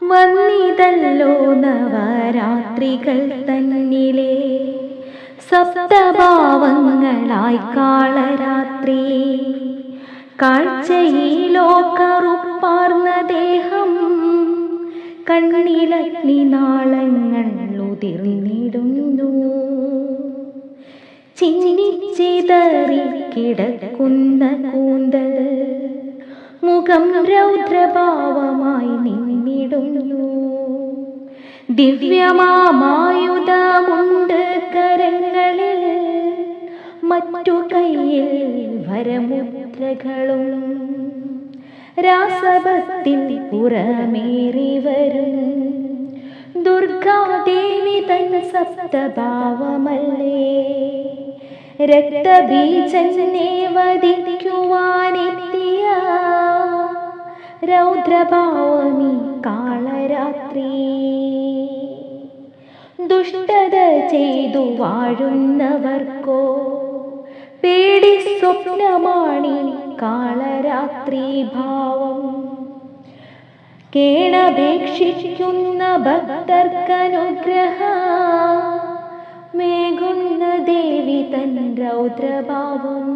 വന്നിതല്ലോ നവരാത്രികൾ തന്നിലെ സപ്തഭാവങ്ങളായി കാളരാത്രി. കാഴ്ചയിലോ കറുപ്പാർന്ന ദേഹം, കണ്ണിലഗ്നി നാളങ്ങൾ ഉതിർന്നിടുന്നു. ചിന്നിച്ചിതറി കിടക്കുന്ന കൂന്തൽ, മുഖം രൗദ്രഭാവമായി നിന്നിടുന്നു. ദിവ്യമായുധമുണ്ട് കരങ്ങളിൽ, മറ്റു കയ്യിൽ വരമുദ്രകളും. രാസവത്തിൽ പുറമേറി വരും ദുർഗാദേവി തൻ സപ്തഭാവമല്ലേ. രക്തബീജനെ വധിക്കുവാനെത്തിയ രൗദ്രഭാവമീ കാളരാത്രി. ദുഷ്ടത ചെയ്തു വാഴുന്നവർക്കോ പേടി സ്വപ്നമാണി കാളരാത്രി ഭാവം. കേണപേക്ഷിക്കുന്ന ഭക്തർക്കനുഗ്രഹ മേകുന്ന ദേവി തൻ രൗദ്രഭാവം.